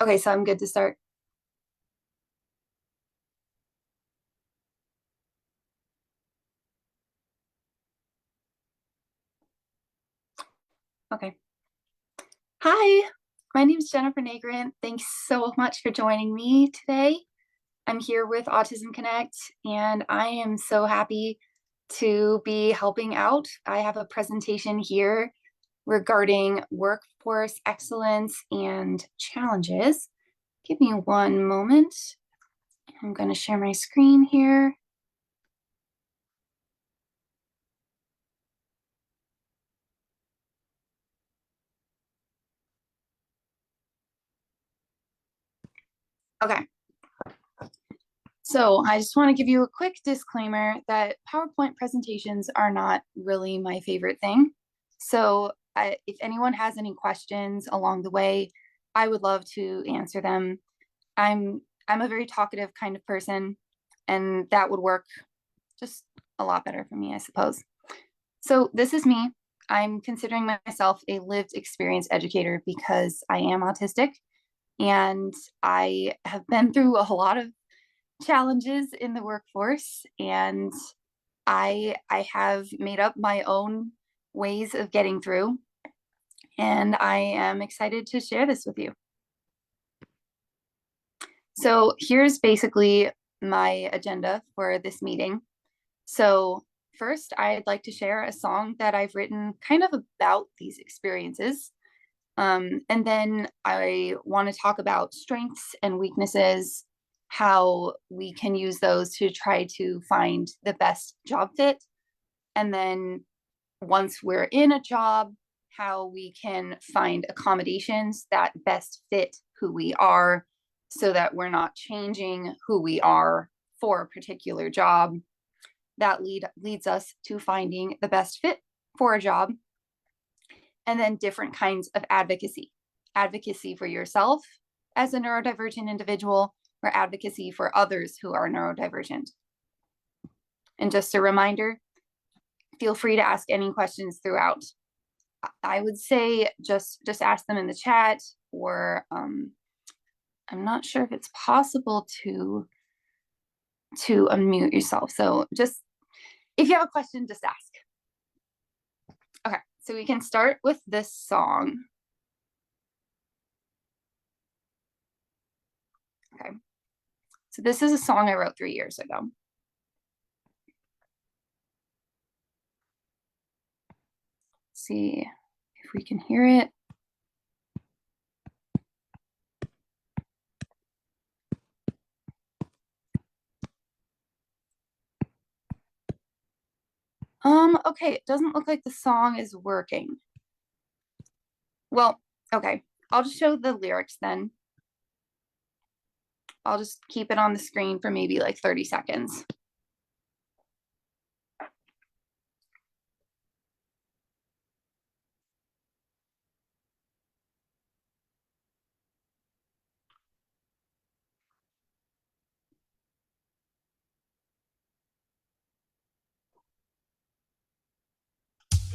Okay, so I'm good to start. Okay. Hi, my name is Jennifer Nagrant. Thanks so much for joining me today. I'm here with Autism Connect, and I am so happy to be helping out. I have a presentation here regarding workforce excellence and challenges. Give me one moment. I'm going to share my screen here. Okay. So I just want to give you a quick disclaimer that PowerPoint presentations are not really my favorite thing. So if anyone has any questions along the way, I would love to answer them. I'm a very talkative kind of person, and that would work just a lot better for me, I suppose. So this is me. I'm considering myself a lived experience educator because I am autistic, and I have been through a lot of challenges in the workforce, and I have made up my own ways of getting through, and I am excited to share this with you. So here's basically my agenda for this meeting. So first, I'd like to share a song that I've written kind of about these experiences. And then I want to talk about strengths and weaknesses, how we can use those to try to find the best job fit. And then once we're in a job, how we can find accommodations that best fit who we are so that we're not changing who we are for a particular job. That leads us to finding the best fit for a job. And then different kinds of advocacy for yourself as a neurodivergent individual, or advocacy for others who are neurodivergent. And just a reminder, feel free to ask any questions throughout. I would say just ask them in the chat, or I'm not sure if it's possible to unmute yourself. So just if you have a question, just ask. Okay, so we can start with this song. Okay, so this is a song I wrote 3 years ago. Let's see if we can hear it. Okay, it doesn't look like the song is working. Well, okay, I'll just show the lyrics then. I'll just keep it on the screen for maybe like 30 seconds.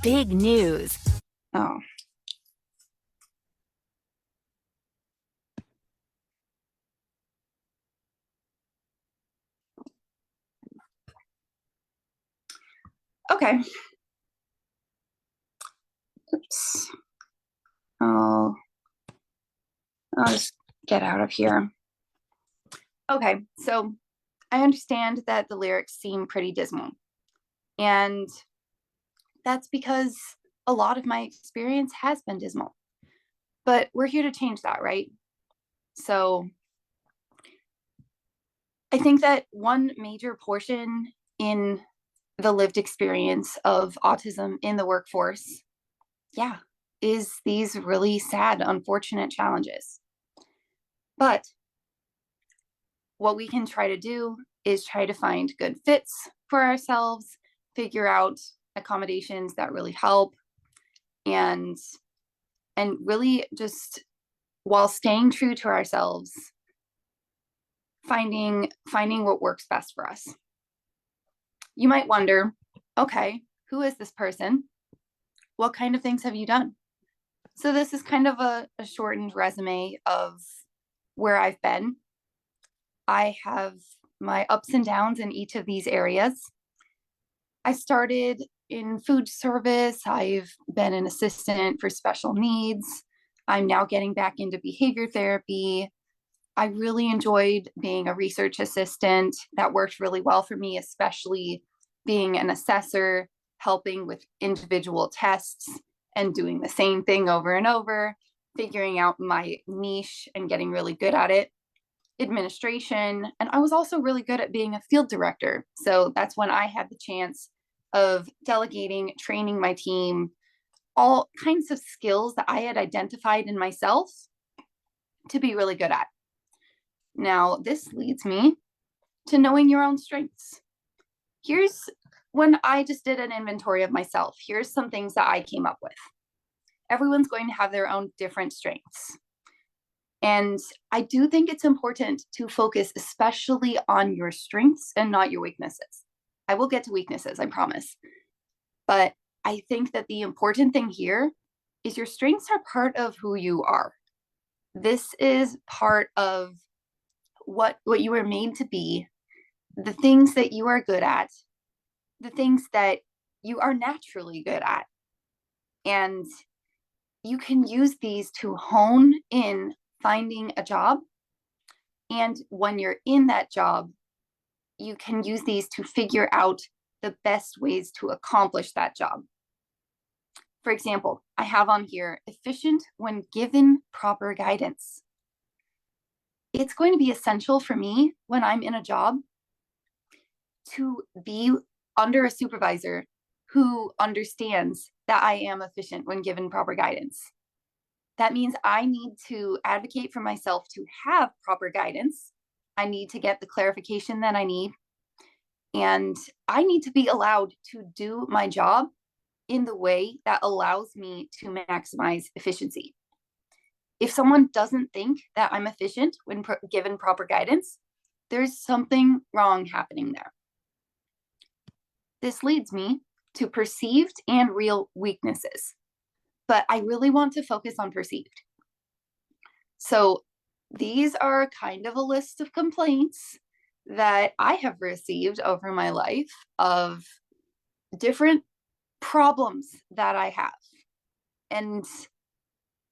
Big news. Oh. Okay. Oops. I'll just get out of here. Okay, so I understand that the lyrics seem pretty dismal. And that's because a lot of my experience has been dismal. But we're here to change that, right? So I think that one major portion in the lived experience of autism in the workforce, is these really sad, unfortunate challenges. But what we can try to do is try to find good fits for ourselves, figure out accommodations that really help, and really just, while staying true to ourselves, finding what works best for us. You might wonder, okay, who is this person? What kind of things have you done? So this is kind of a shortened resume of where I've been. I have my ups and downs in each of these areas. I started in food service. I've been an assistant for special needs. I'm now getting back into behavior therapy. I really enjoyed being a research assistant. That worked really well for me, especially being an assessor, helping with individual tests and doing the same thing over and over, figuring out my niche and getting really good at it. Administration. And I was also really good at being a field director. So that's when I had the chance of delegating, training my team, all kinds of skills that I had identified in myself to be really good at. Now, this leads me to knowing your own strengths. Here's when I just did an inventory of myself. Here's some things that I came up with. Everyone's going to have their own different strengths. And I do think it's important to focus especially on your strengths and not your weaknesses. I will get to weaknesses, I promise. But I think that the important thing here is your strengths are part of who you are. This is part of what you were made to be, the things that you are good at, the things that you are naturally good at. And you can use these to hone in finding a job. And when you're in that job, you can use these to figure out the best ways to accomplish that job. For example, I have on here efficient when given proper guidance. It's going to be essential for me when I'm in a job to be under a supervisor who understands that I am efficient when given proper guidance. That means I need to advocate for myself to have proper guidance. I need to get the clarification that I need. And I need to be allowed to do my job in the way that allows me to maximize efficiency. If someone doesn't think that I'm efficient when given proper guidance, there's something wrong happening there. This leads me to perceived and real weaknesses, but I really want to focus on perceived. So these are kind of a list of complaints that I have received over my life of different problems that I have. And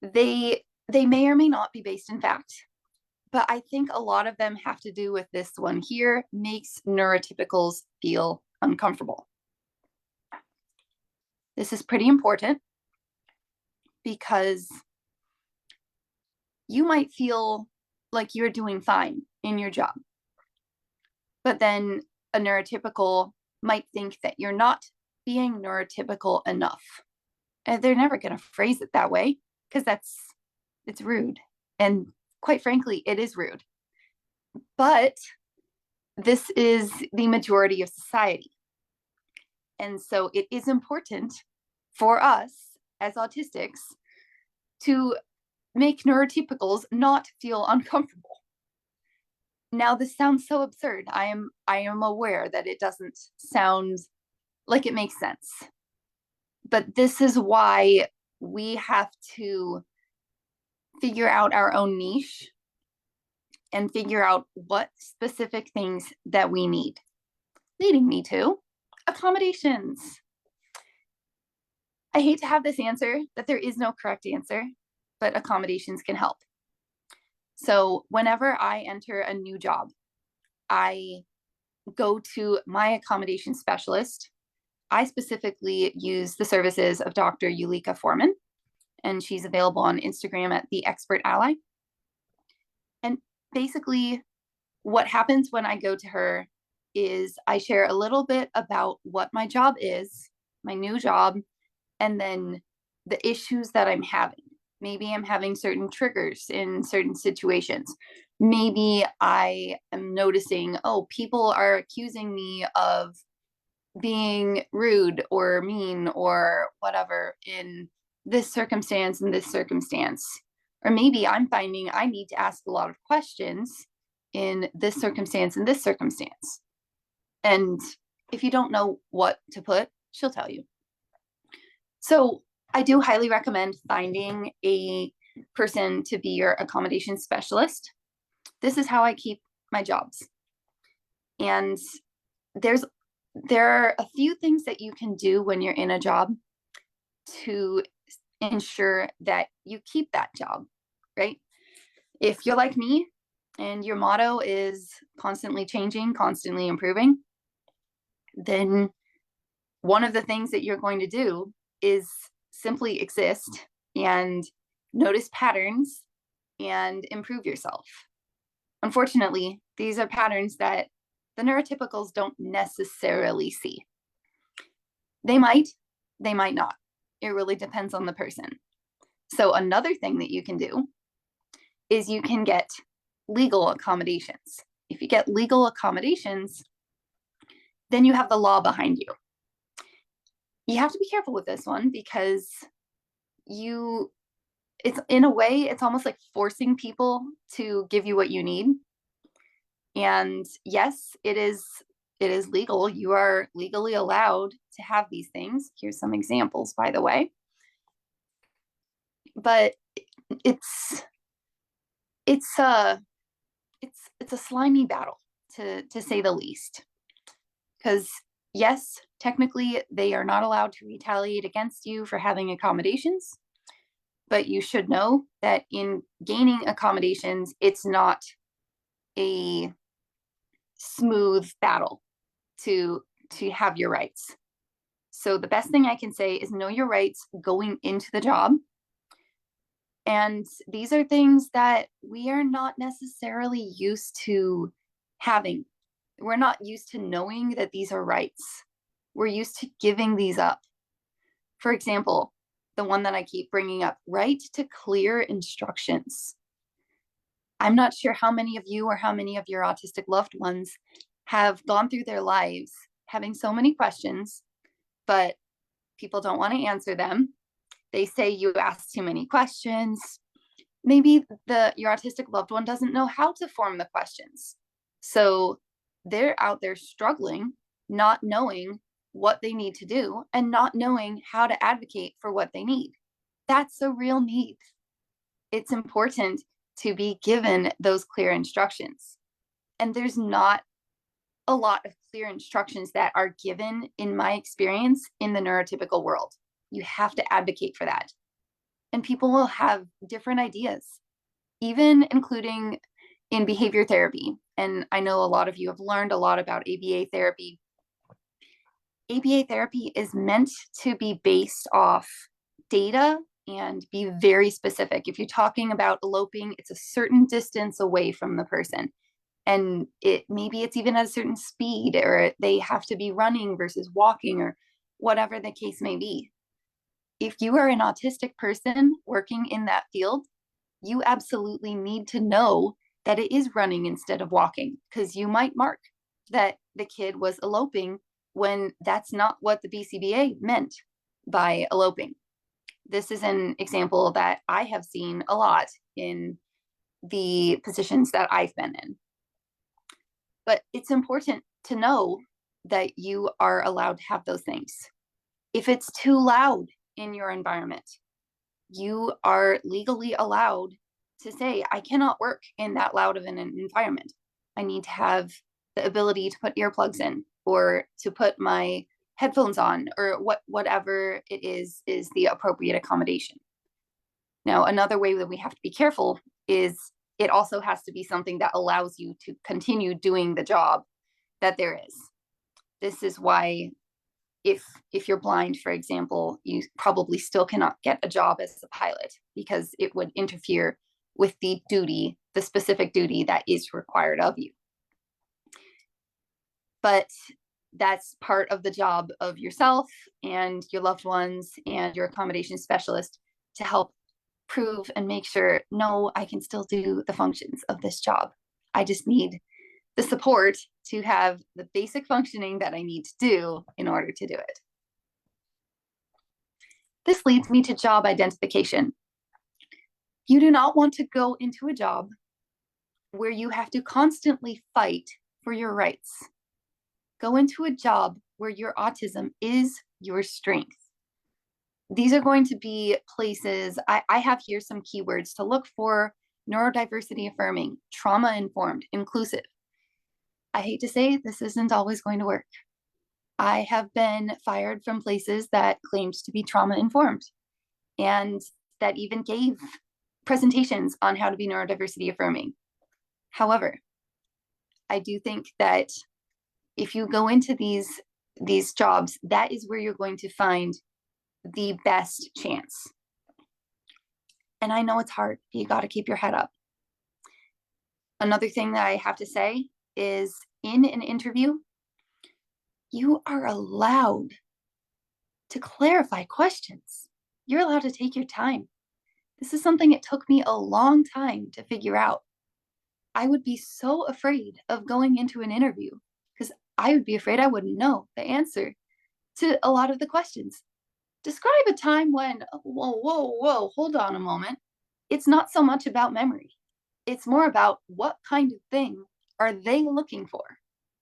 they may or may not be based in fact, but I think a lot of them have to do with this one here: makes neurotypicals feel uncomfortable. This is pretty important because you might feel like you're doing fine in your job, but then a neurotypical might think that you're not being neurotypical enough. And they're never going to phrase it that way because it's rude. And quite frankly, it is rude. But this is the majority of society. And so it is important for us as autistics to make neurotypicals not feel uncomfortable. Now, this sounds so absurd. I am aware that it doesn't sound like it makes sense. But this is why we have to figure out our own niche and figure out what specific things that we need. Leading me to accommodations. I hate to have this answer, that there is no correct answer, but accommodations can help. So whenever I enter a new job, I go to my accommodation specialist. I specifically use the services of Dr. Yulika Foreman, and she's available on Instagram at The Expert Ally. And basically, what happens when I go to her is I share a little bit about what my job is, my new job, and then the issues that I'm having. Maybe I'm having certain triggers in certain situations. Maybe I am noticing, oh, people are accusing me of being rude or mean or whatever in this circumstance and this circumstance. Or maybe I'm finding I need to ask a lot of questions in this circumstance and this circumstance. And if you don't know what to put, she'll tell you. So I do highly recommend finding a person to be your accommodation specialist. This is how I keep my jobs. And there's there are a few things that you can do when you're in a job to ensure that you keep that job, right? If you're like me and your motto is constantly changing, constantly improving, then one of the things that you're going to do is simply exist and notice patterns and improve yourself. Unfortunately, these are patterns that the neurotypicals don't necessarily see. They might not. It really depends on the person. So another thing that you can do is you can get legal accommodations. If you get legal accommodations, then you have the law behind you. You have to be careful with this one because it's in a way, it's almost like forcing people to give you what you need. And yes, it is legal. You are legally allowed to have these things. Here's some examples, by the way. But it's a slimy battle, to say the least. Because yes, technically they are not allowed to retaliate against you for having accommodations, but you should know that in gaining accommodations, it's not a smooth battle to have your rights. So the best thing I can say is know your rights going into the job. And these are things that we are not necessarily used to having. We're not used to knowing that these are rights. We're used to giving these up. For example, the one that I keep bringing up, right to clear instructions. I'm not sure how many of you or how many of your autistic loved ones have gone through their lives having so many questions, but people don't want to answer them. They say you ask too many questions. Maybe your autistic loved one doesn't know how to form the questions. So they're out there struggling, not knowing what they need to do and not knowing how to advocate for what they need. That's a real need. It's important to be given those clear instructions. And there's not a lot of clear instructions that are given, in my experience, in the neurotypical world. You have to advocate for that. And people will have different ideas, even including in behavior therapy. And I know a lot of you have learned a lot about ABA therapy. ABA therapy is meant to be based off data and be very specific. If you're talking about eloping, it's a certain distance away from the person. And maybe it's even at a certain speed, or they have to be running versus walking, or whatever the case may be. If you are an autistic person working in that field, you absolutely need to know that it is running instead of walking, because you might mark that the kid was eloping when that's not what the BCBA meant by eloping. This is an example that I have seen a lot in the positions that I've been in. But it's important to know that you are allowed to have those things. If it's too loud in your environment, you are legally allowed to say, I cannot work in that loud of an environment. I need to have the ability to put earplugs in, or to put my headphones on, or whatever it is the appropriate accommodation. Now, another way that we have to be careful is it also has to be something that allows you to continue doing the job that there is. This is why if you're blind, for example, you probably still cannot get a job as a pilot, because it would interfere with the specific duty that is required of you. But that's part of the job of yourself and your loved ones and your accommodation specialist, to help prove and make sure, no, I can still do the functions of this job. I just need the support to have the basic functioning that I need to do in order to do it. This leads me to job identification. You do not want to go into a job where you have to constantly fight for your rights. Go into a job where your autism is your strength. These are going to be places, I have here some keywords to look for. neurodiversity affirming, trauma informed, inclusive. I hate to say this isn't always going to work. I have been fired from places that claimed to be trauma informed and that even gave presentations on how to be neurodiversity affirming. However, I do think that if you go into these jobs, that is where you're going to find the best chance. And I know it's hard. You got to keep your head up. Another thing that I have to say is in an interview, you are allowed to clarify questions. You're allowed to take your time. This is something it took me a long time to figure out. I would be so afraid of going into an interview because I would be afraid I wouldn't know the answer to a lot of the questions. Describe a time when, whoa, hold on a moment. It's not so much about memory. It's more about what kind of thing are they looking for?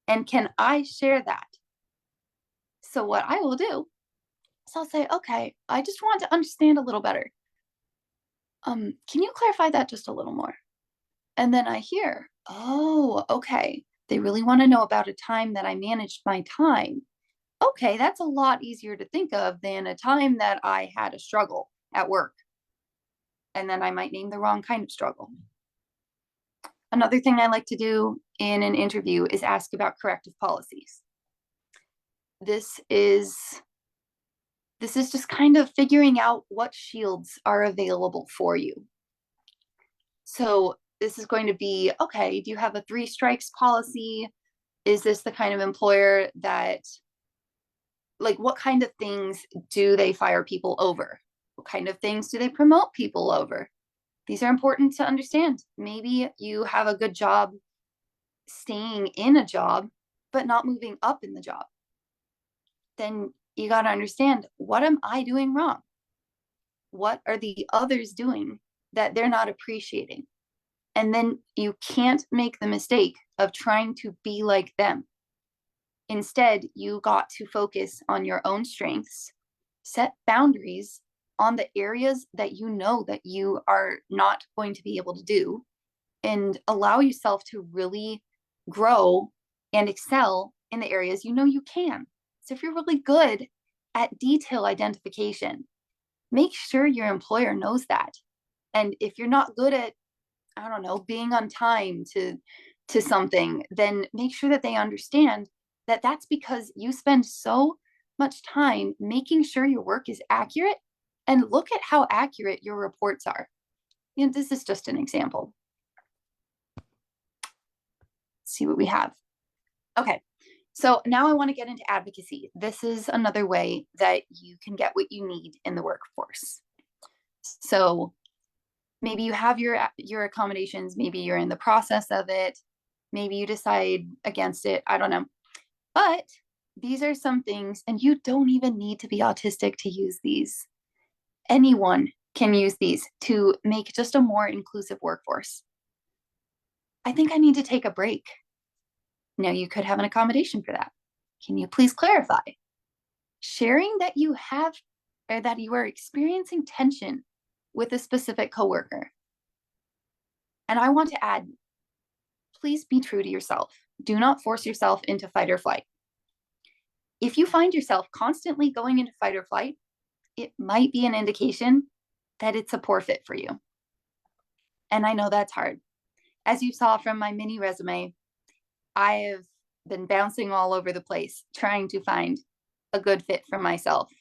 And can I share that? So what I will do is I'll say, okay, I just want to understand a little better. Can you clarify that just a little more? And then I hear, oh, okay. They really want to know about a time that I managed my time. Okay, that's a lot easier to think of than a time that I had a struggle at work. And then I might name the wrong kind of struggle. Another thing I like to do in an interview is ask about corrective policies. This is just kind of figuring out what shields are available for you. So this is going to be, okay, do you have a 3 strikes policy? Is this the kind of employer that, like, what kind of things do they fire people over? What kind of things do they promote people over? These are important to understand. Maybe you have a good job staying in a job, but not moving up in the job. Then you got to understand, what am I doing wrong? What are the others doing that they're not appreciating? And then you can't make the mistake of trying to be like them. Instead, you got to focus on your own strengths, set boundaries on the areas that you know that you are not going to be able to do, and allow yourself to really grow and excel in the areas you know you can. So if you're really good at detail identification, make sure your employer knows that. And if you're not good at, I don't know, being on time to something, then make sure that they understand that that's because you spend so much time making sure your work is accurate, and look at how accurate your reports are. You know, this is just an example. Let's see what we have. Okay, so now I want to get into advocacy. This is another way that you can get what you need in the workforce. So maybe you have your accommodations, maybe you're in the process of it, maybe you decide against it, I don't know. But these are some things, and you don't even need to be autistic to use these. Anyone can use these to make just a more inclusive workforce. I think I need to take a break. Now, you could have an accommodation for that. Can you please clarify? Sharing that you have, or that you are experiencing tension with a specific coworker. And I want to add, please be true to yourself. Do not force yourself into fight or flight. If you find yourself constantly going into fight or flight, it might be an indication that it's a poor fit for you. And I know that's hard. As you saw from my mini resume, I have been bouncing all over the place trying to find a good fit for myself.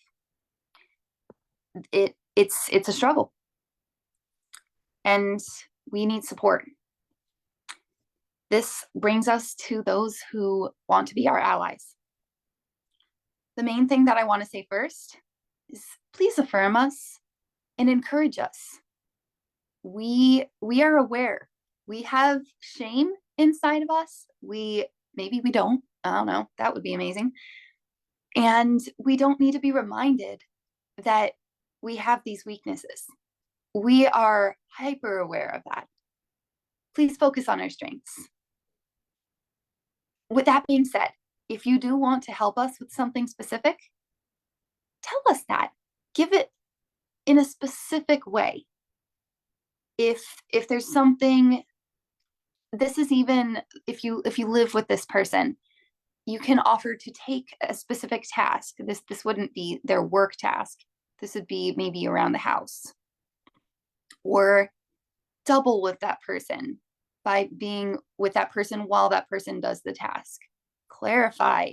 It's a struggle, and we need support. This brings us to those who want to be our allies. The main thing that I want to say first is, please affirm us and encourage us. We are aware. We have shame inside of us. Maybe we don't. I don't know. That would be amazing. And we don't need to be reminded that we have these weaknesses. We are hyper aware of that. Please focus on our strengths. With that being said, if you do want to help us with something specific, tell us that. Give it in a specific way. If there's something, this is even if you live with this person, you can offer to take a specific task. This wouldn't be their work task. This would be maybe around the house, or double with that person by being with that person while that person does the task. Clarify.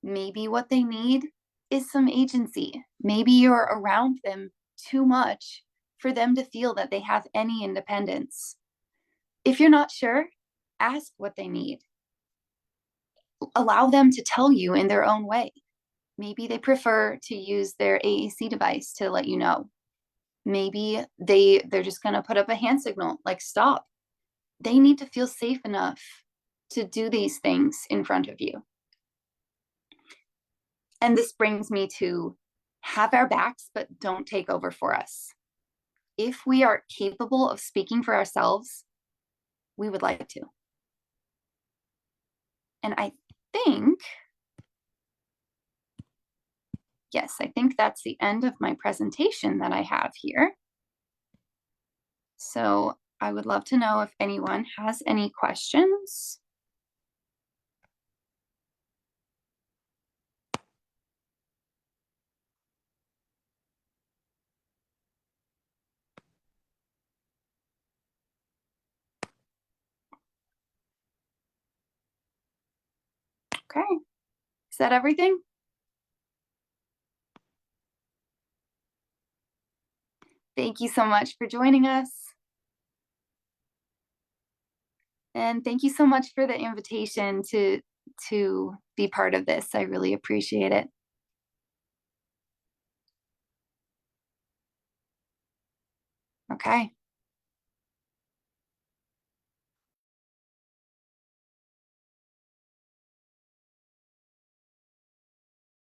Maybe what they need is some agency. Maybe you're around them too much for them to feel that they have any independence. If you're not sure, ask what they need. Allow them to tell you in their own way. Maybe they prefer to use their AAC device to let you know. Maybe they're just going to put up a hand signal like stop. They need to feel safe enough to do these things in front of you. And this brings me to have our backs, but don't take over for us. If we are capable of speaking for ourselves, we would like to. And I think, yes, I think that's the end of my presentation that I have here. So I would love to know if anyone has any questions. Okay, is that everything? Thank you so much for joining us. And thank you so much for the invitation to be part of this. I really appreciate it. Okay.